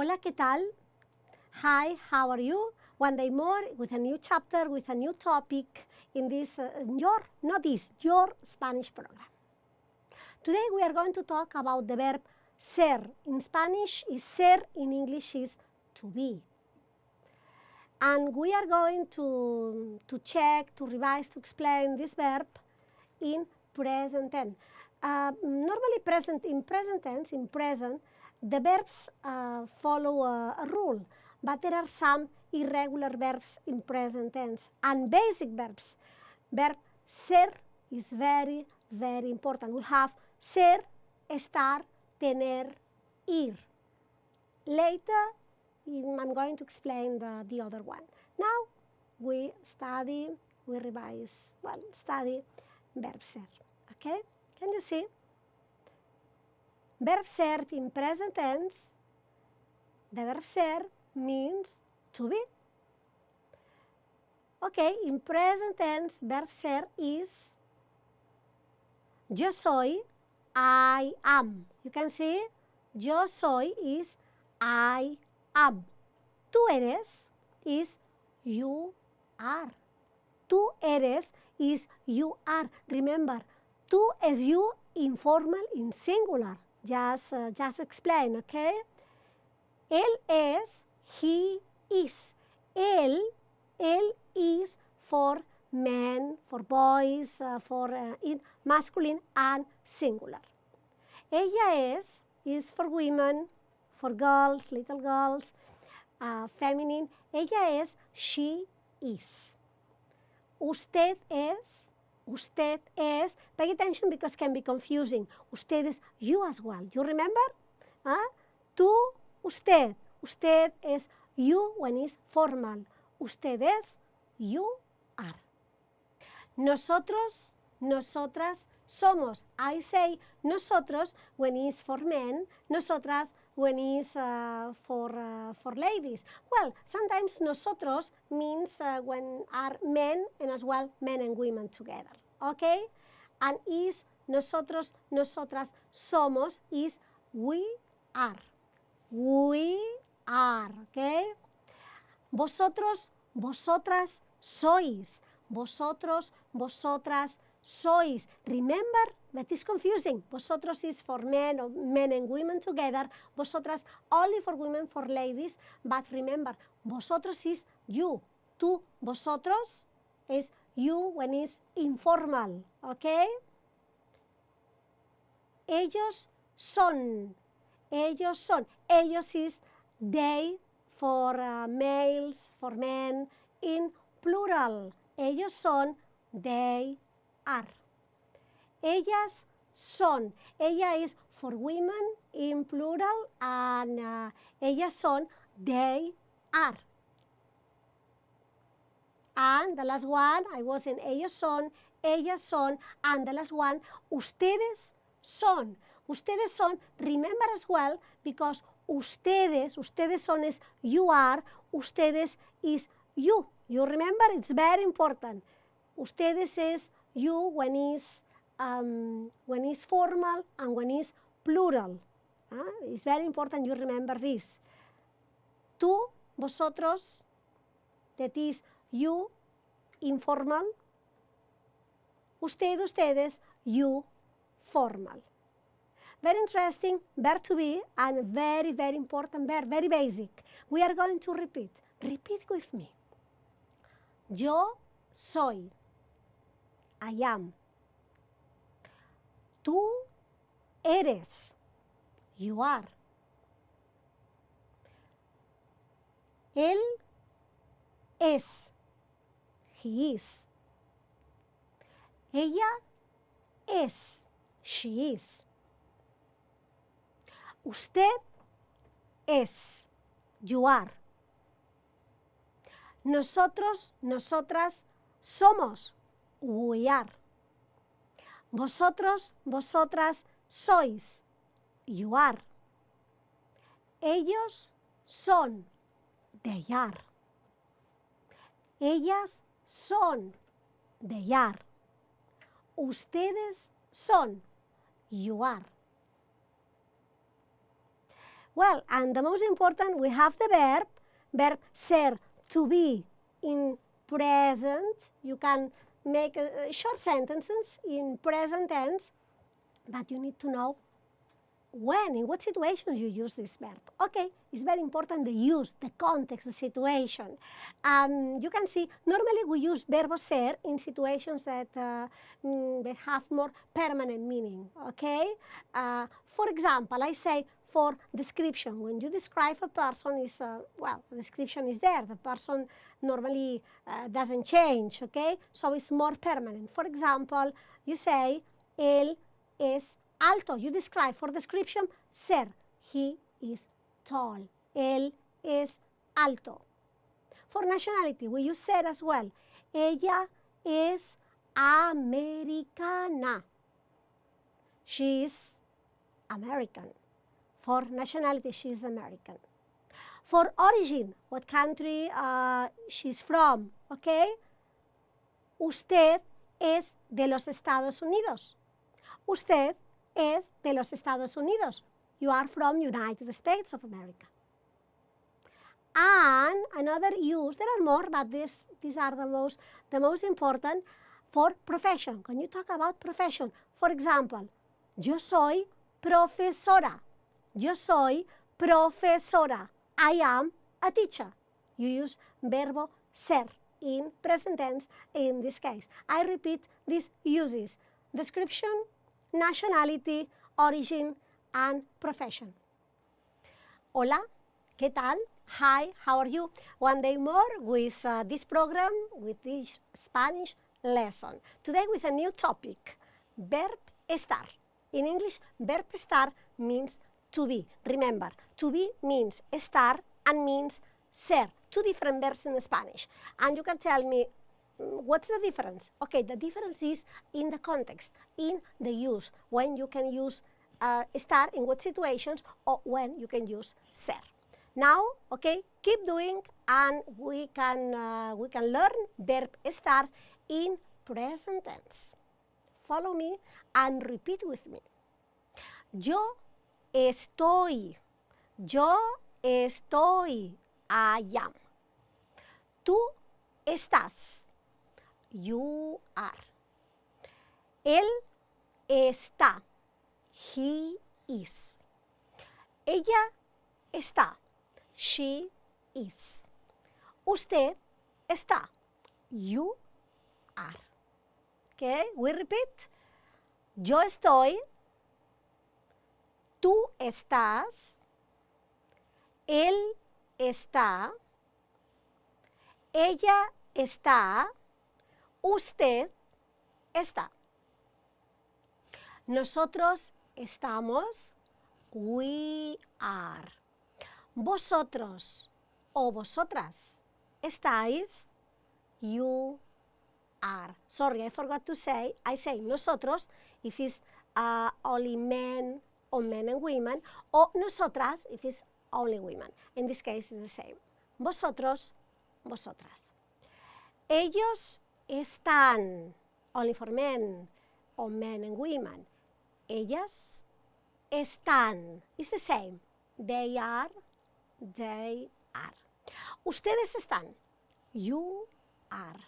Hola, ¿qué tal? Hi, how are you? One day more with a new chapter, with a new topic in this, your Spanish program. Today we are going to talk about the verb ser. In Spanish is ser, in English is to be. And we are going to check, to revise, to explain this verb in present tense. Normally in present tense, the verbs follow a rule, but there are some irregular verbs in present tense and basic verbs. Verb ser is very, very important. We have ser, estar, tener, ir. Later, I'm going to explain the other one. Now, we study verb ser, okay? Can you see? Verb ser in present tense, the verb ser means to be. Okay, in present tense, verb ser is yo soy, I am. You can see, yo soy is I am. Tú eres is you are. Tú eres is you are. Remember, tú is you, informal, in singular. Just explain, okay? Él es, he is. Él is for men, for boys, in masculine and singular. Ella is for women, for girls, little girls, feminine. Ella es, she is. Usted es, pay attention because it can be confusing. Usted is you as well. You remember? Tú, usted. Usted is you when it's formal. Usted es, you are. Nosotros, nosotras somos. I say nosotros when it's for men, nosotras when it's for ladies. Well, sometimes nosotros means when are men and as well men and women together, okay? And is nosotros, nosotras somos is we are. We are, okay? Vosotros, vosotras sois. Vosotros, vosotras sois. Remember, that is confusing. Vosotros is for men, or men and women together. Vosotras only for women, for ladies. But remember, vosotros is you. Tú, vosotros is you when it's informal. Okay? Ellos son. Ellos son. Ellos is they for males, for men, in plural. Ellos son, they are. Ellas son. Ella is for women in plural, and ellas son, they are. And the last one, I was in ellos son, ellas son, and the last one, ustedes son. Ustedes son, remember as well, because ustedes son is you are, ustedes is you. You remember? It's very important. Ustedes is you when is formal and when is plural. It's very important you remember this. Tú, vosotros, that is you, informal. Usted, ustedes, you, formal. Very interesting verb to be and very, very important verb, very basic. We are going to repeat. Repeat with me. Yo soy. I am. Tú eres. You are. Él es. He is. Ella es. She is. Usted es. You are. Nosotros, nosotras somos. We are. Vosotros, vosotras sois. You are. Ellos son. They are. Ellas son. They are. Ustedes son. You are. Well, and the most important, we have the verb ser, to be in present. You can make short sentences in present tense, but you need to know when, in what situations you use this verb. Okay, it's very important the use, the context, the situation. You can see, normally we use verb ser in situations that they have more permanent meaning, okay? For example, I say for description, when you describe a person, is well, the description is there. The person normally doesn't change, okay? So it's more permanent. For example, you say, él es alto. You describe for description, ser. He is tall. Él es alto. For nationality, we use ser as well. Ella es americana. She is American. For nationality, she is American. For origin, what country she's from, okay? Usted es de los Estados Unidos. Usted es de los Estados Unidos. You are from United States of America. And another use, there are more, but these are the most important, for profession. When you talk about profession, for example, yo soy profesora. Yo soy profesora. I am a teacher. You use verbo ser in present tense in this case. I repeat these uses: description, nationality, origin, and profession. Hola, ¿qué tal? Hi, how are you? One day more with this program, with this Spanish lesson. Today with a new topic, Verb ESTAR. In English, Verb ESTAR means to be. Remember, to be means estar and means ser. Two different verbs in Spanish. And you can tell me, what's the difference? Okay, the difference is in the context, in the use, when you can use estar, in what situations, or when you can use ser. Now, okay, keep doing, and we can learn verb estar in present tense. Follow me and repeat with me. Yo estoy. Yo estoy. I am. Tú estás. You are. Él está. He is. Ella está. She is. Usted está. You are. Okay, we repeat. Yo estoy. Tú estás. Él está. Ella está. Usted está. Nosotros estamos. We are. Vosotros o vosotras estáis. You are. Sorry, I forgot to say. I say nosotros if it's only men or men and women, or nosotras if it's only women. In this case, it's the same. Vosotros, vosotras. Ellos están, only for men or men and women. Ellas están. It's the same. They are. They are. Ustedes están. You are.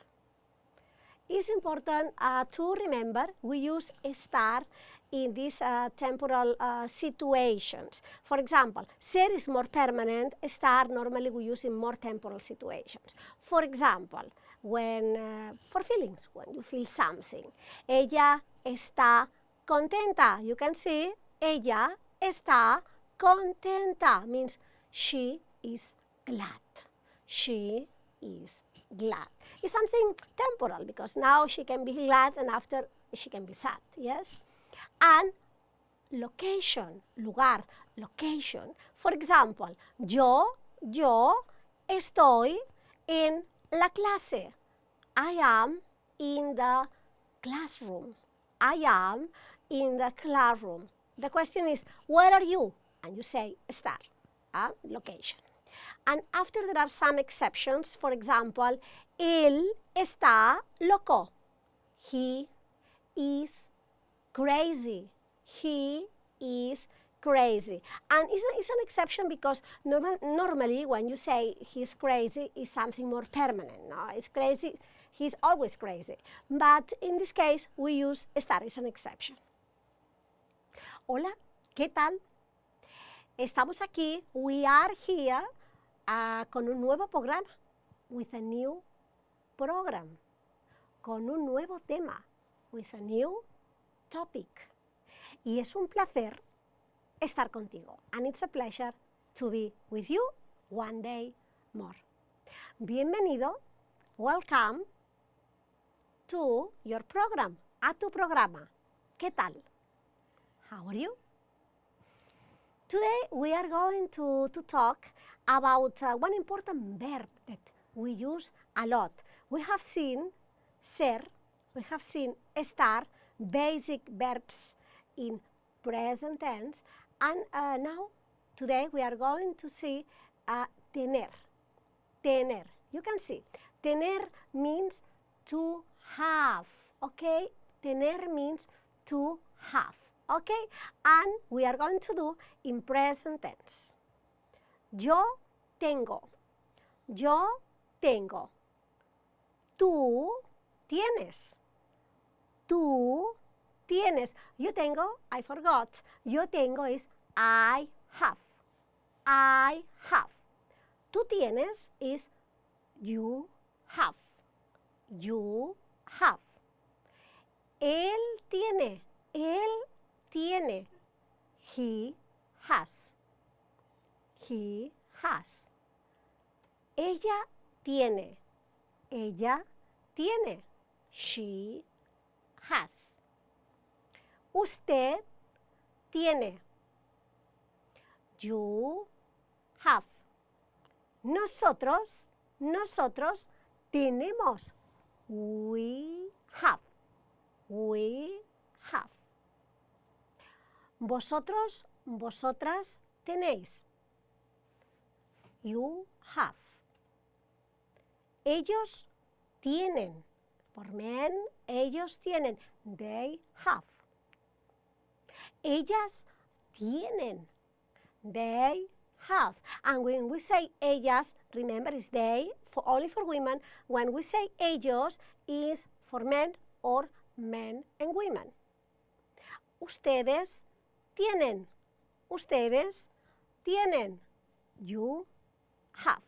It's important to remember we use estar in these temporal situations. For example, ser is more permanent. Estar normally we use in more temporal situations. For example, when for feelings, when you feel something. Ella está contenta. You can see ella está contenta means she is glad. She is glad. It's something temporal because now she can be glad and after she can be sad, yes? And location, lugar, location. For example, yo estoy en la clase. I am in the classroom. I am in the classroom. The question is, where are you? And you say, estar, location. And after there are some exceptions, for example, él está loco. He is crazy. He is crazy. And it's an exception because normally when you say he's crazy, it's something more permanent. No, it's crazy. He's always crazy. But in this case, we use estar. It's an exception. Hola, ¿qué tal? Estamos aquí. We are here con un nuevo programa. With a new program. Con un nuevo tema. With a new topic. Y es un placer estar contigo. And it's a pleasure to be with you one day more. Bienvenido, welcome to your program, a tu programa. ¿Qué tal? How are you? Today we are going to talk about one important verb that we use a lot. We have seen ser, we have seen estar, basic verbs in present tense, and now, today, we are going to see tener. Tener. You can see, tener means to have, okay? Tener means to have, okay? And we are going to do in present tense. Yo tengo. Yo tengo. Tú tienes. Tú tienes. Yo tengo, I forgot. Yo tengo is I have. I have. Tú tienes is you have. You have. Él tiene. Él tiene. He has. He has. Ella tiene. Ella tiene. She has. Usted tiene. You have. Nosotros tenemos. We have. We have. Vosotros, vosotras tenéis. You have. Ellos tienen. For men, ellos tienen. They have. Ellas tienen. They have. And when we say ellas, remember it's they, only for women. When we say ellos, is for men or men and women. Ustedes tienen. Ustedes tienen. You have.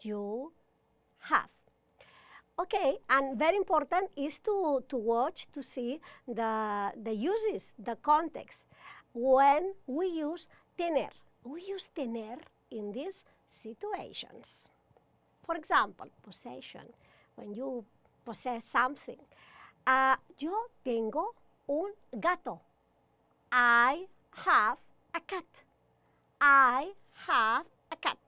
You have. Okay, and very important is to watch, to see the uses, the context. When we use tener, we use tener in these situations. For example, possession, when you possess something. Yo tengo un gato. I have a cat. I have a cat.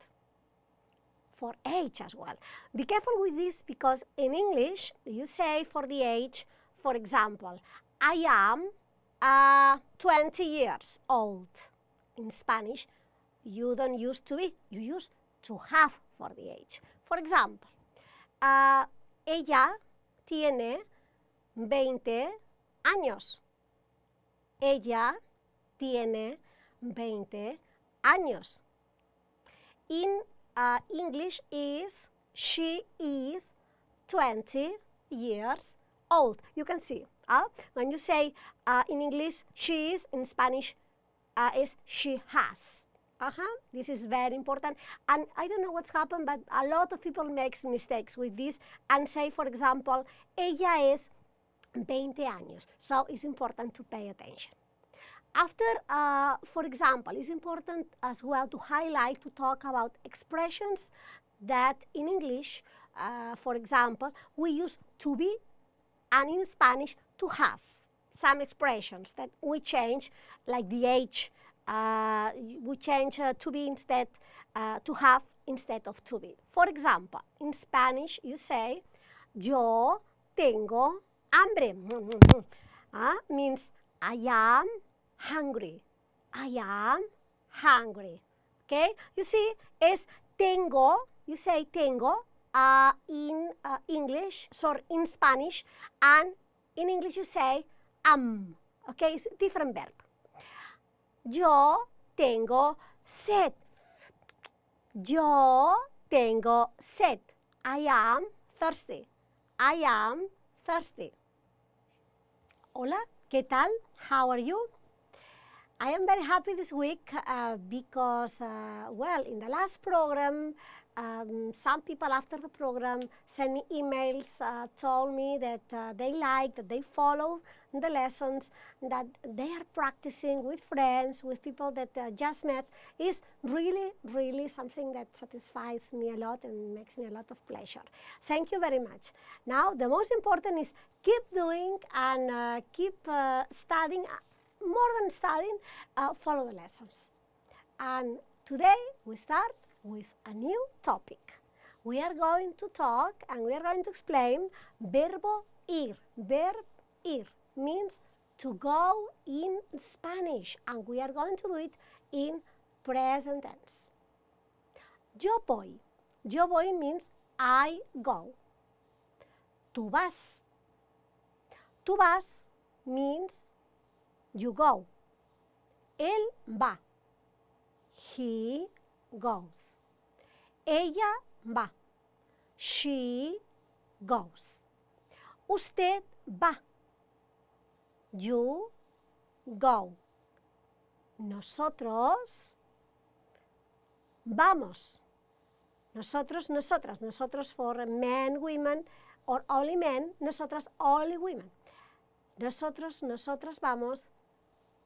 For age as well. Be careful with this because in English, you say for the age, for example, I am 20 years old. In Spanish, you don't use to be, you use to have for the age. For example, ella tiene 20 años. Ella tiene 20 años. In English is she is 20 years old. You can see when you say in English she is, in Spanish is she has. This is very important, and I don't know what's happened, but a lot of people make mistakes with this and say, for example, ella es 20 años. So it's important to pay attention. After, for example, it's important as well to highlight, to talk about expressions that in English, for example, we use to be, and in Spanish, to have. Some expressions that we change, like the age, we change to be instead, to have instead of to be. For example, in Spanish, you say, yo tengo hambre. Means I am hungry. I am hungry. Okay? You see, es tengo, you say tengo in English, sorry, in Spanish, and in English you say am. Okay? It's a different verb. Yo tengo sed. Yo tengo sed. I am thirsty. I am thirsty. Hola, ¿qué tal? How are you? I am very happy this week because, well, in the last program, some people after the program sent me emails, told me that they like, that they follow the lessons, that they are practicing with friends, with people that just met. Is really, really something that satisfies me a lot and makes me a lot of pleasure. Thank you very much. Now, the most important is keep doing and keep studying. More than studying, follow the lessons. And today we start with a new topic. We are going to talk and we are going to explain verbo ir. Verb ir means to go in Spanish, and we are going to do it in present tense. Yo voy. Yo voy means I go. Tú vas. Tú vas means you go. Él va. He goes. Ella va. She goes. Usted va. You go. Nosotros vamos. Nosotros, nosotras. Nosotros for men, women, or only men. Nosotras, only women. Nosotros, nosotras vamos.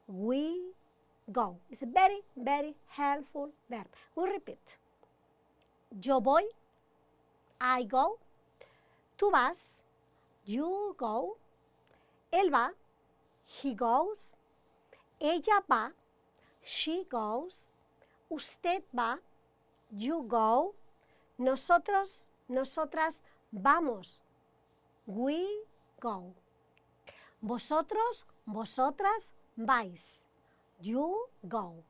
We go. It's a very, very helpful verb. We repeat. Yo voy. I go. Tú vas. You go. Él va. He goes. Ella va. She goes. Usted va. You go. Nosotros, nosotras vamos. We go. Vosotros, vosotras vais. You go.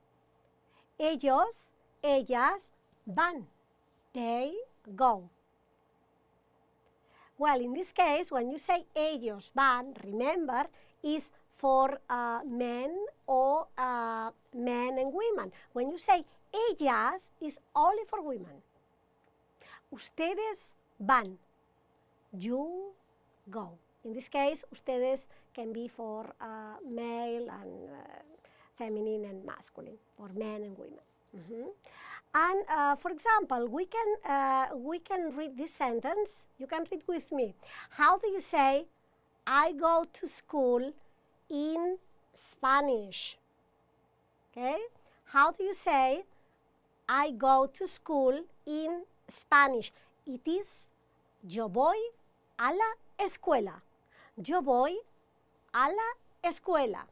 Ellos, ellas van. They go. Well, in this case, when you say ellos van, remember, is for men or men and women. When you say ellas, is only for women. Ustedes van. You go. In this case, ustedes can be for male and feminine and masculine, for men and women. And for example, we can read this sentence. You can read with me. How do you say, I go to school in Spanish? Okay? How do you say, I go to school in Spanish? It is, yo voy a la escuela. Yo voy a la escuela.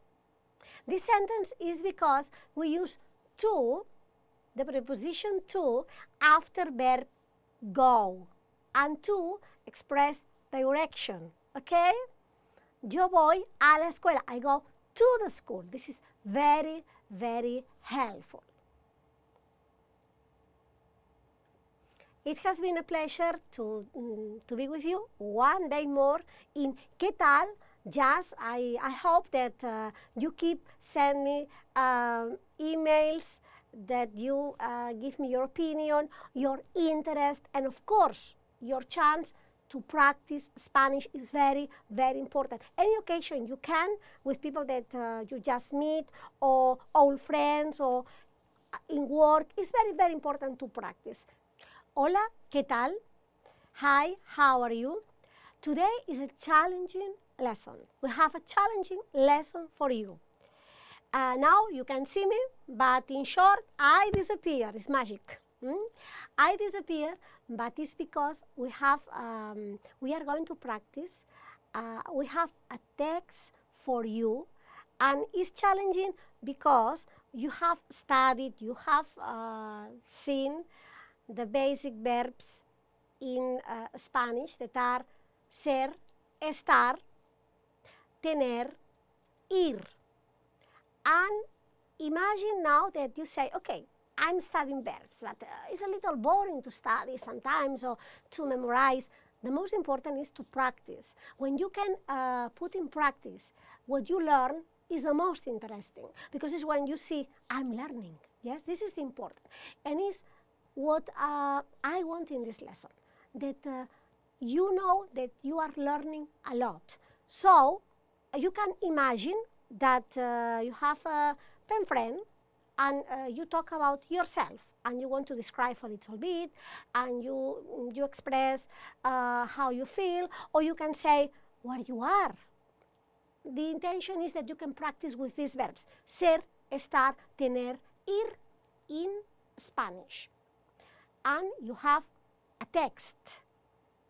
This sentence is because we use to, the preposition to, after verb go, and to express direction, okay? Yo voy a la escuela. I go to the school. This is very, very helpful. It has been a pleasure to be with you one day more in ¿Qué tal? Just, I hope that you keep sending me emails, that you give me your opinion, your interest, and of course, your chance to practice Spanish is very, very important. Any occasion you can, with people that you just meet, or old friends, or in work, it's very, very important to practice. Hola, ¿qué tal? Hi, how are you? Today is a challenging lesson. We have a challenging lesson for you. Now you can see me, but in short, I disappear. It's magic. I disappear, but it's because we are going to practice. We have a text for you, and it's challenging because you have studied, you have seen the basic verbs in Spanish that are ser, estar, tener, ir. And imagine now that you say, okay, I'm studying verbs, but it's a little boring to study sometimes or to memorize. The most important is to practice. When you can put in practice what you learn, is the most interesting because it's when you see I'm learning. Yes, this is the important. And it's what I want in this lesson, that you know that you are learning a lot. So you can imagine that you have a pen friend and you talk about yourself and you want to describe a little bit and you express how you feel, or you can say where you are. The intention is that you can practice with these verbs, ser, estar, tener, ir in Spanish. And you have a text.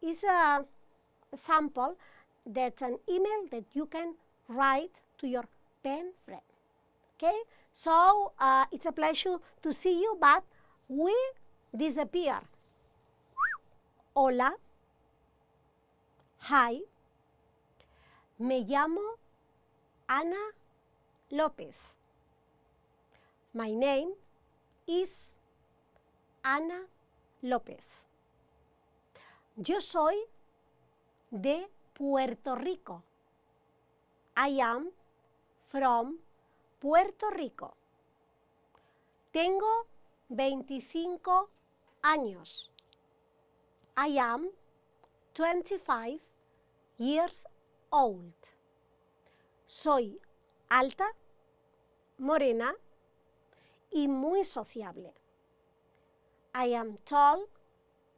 It's a sample that's an email that you can write to your pen friend. Okay? So it's a pleasure to see you, but we disappear. Hola. Hi. Me llamo Ana López. My name is Ana López. Yo soy de Puerto Rico. I am from Puerto Rico. Tengo 25 años. I am 25 years old. Soy alta, morena y muy sociable. I am tall,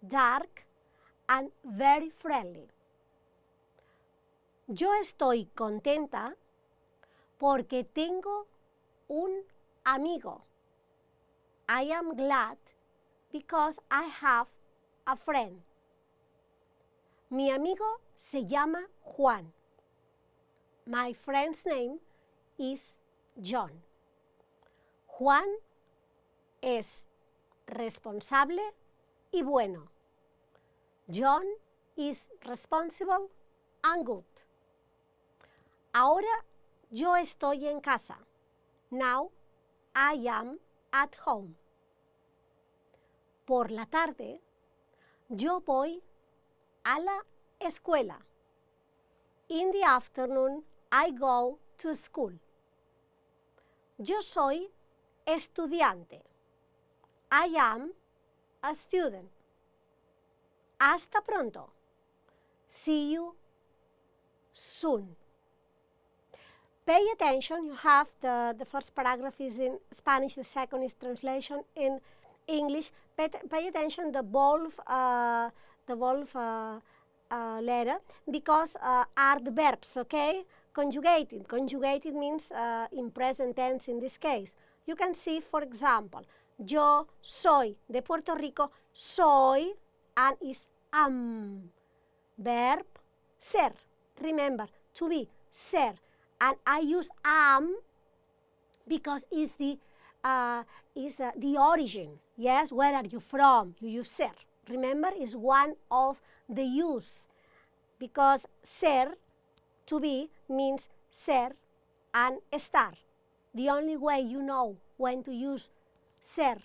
dark, and very friendly. Yo estoy contenta porque tengo un amigo. I am glad because I have a friend. Mi amigo se llama Juan. My friend's name is John. Juan es responsable y bueno. John is responsible and good. Ahora yo estoy en casa. Now I am at home. Por la tarde yo voy a la escuela. In the afternoon I go to school. Yo soy estudiante. I am a student. Hasta pronto. See you soon. Pay attention. You have the first paragraph is in Spanish, the second is translation in English. Pay attention the bold letter because are the verbs, okay? Conjugated. Conjugated means in present tense in this case. You can see, for example, yo soy de Puerto Rico, soy, and is am. Verb ser. Remember, to be, ser. And I use am because it's the origin. Yes, where are you from? You use ser. Remember, is one of the use because ser, to be, means ser and estar. The only way you know when to use ser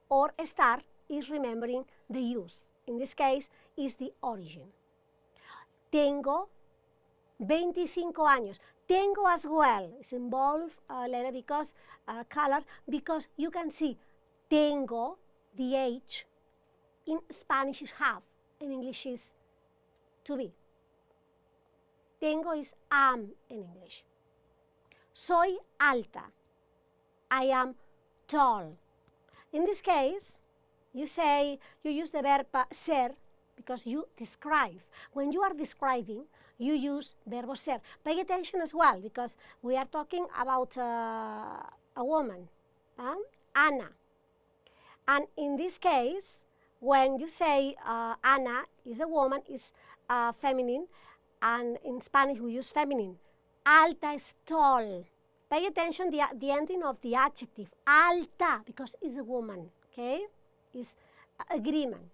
or estar is remembering the use. In this case, is the origin. Tengo 25 años. Tengo as well. It's involved letter because color because you can see tengo, the age, in Spanish is have, in English is to be. Tengo is am in English. Soy alta. I am tall. In this case, you use the verb ser because you describe. When you are describing, you use verb ser. Pay attention as well because we are talking about a woman, Ana. And in this case, when you say Ana is a woman, is feminine, and in Spanish we use feminine. Alta is tall. Pay attention the ending of the adjective, alta, because it's a woman, okay? It's agreement.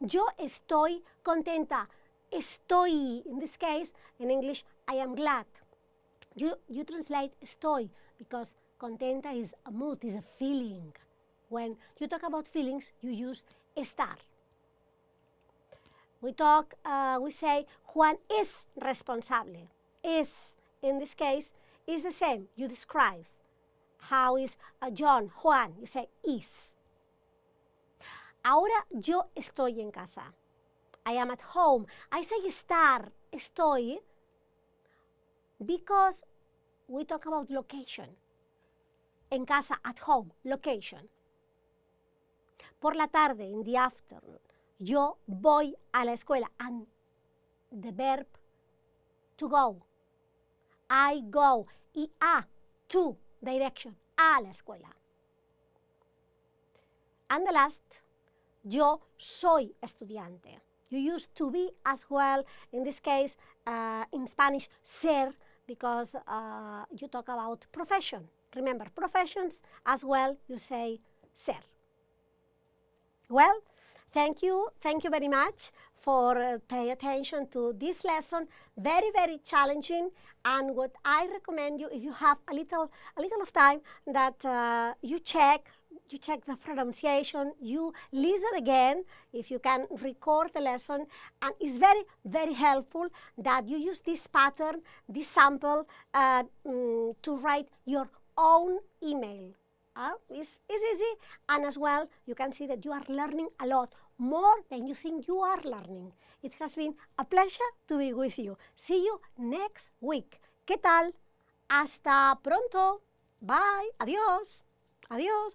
Yo estoy contenta. Estoy, in this case, in English, I am glad. You translate estoy because contenta is a mood, is a feeling. When you talk about feelings, you use estar. We say Juan es responsable. Es, in this case, It's the same. You describe. How is John, Juan? You say is. Ahora yo estoy en casa. I am at home. I say estar, estoy, because we talk about location. En casa, at home, location. Por la tarde, in the afternoon. Yo voy a la escuela. And the verb to go. I go. Y a, to, direction. A la escuela. And the last, yo soy estudiante. You use to be as well. In this case, in Spanish, ser, because you talk about profession. Remember, professions as well, you say ser. Well, thank you very much for paying attention to this lesson. Very, very challenging. And what I recommend you, if you have a little of time, that you check the pronunciation, you listen again, if you can record the lesson, and it's very, very helpful that you use this pattern, this sample, to write your own email. It's easy, and as well, you can see that you are learning a lot, more than you think you are learning. It has been a pleasure to be with you. See you next week. ¿Qué tal? Hasta pronto. Bye. Adiós. Adiós.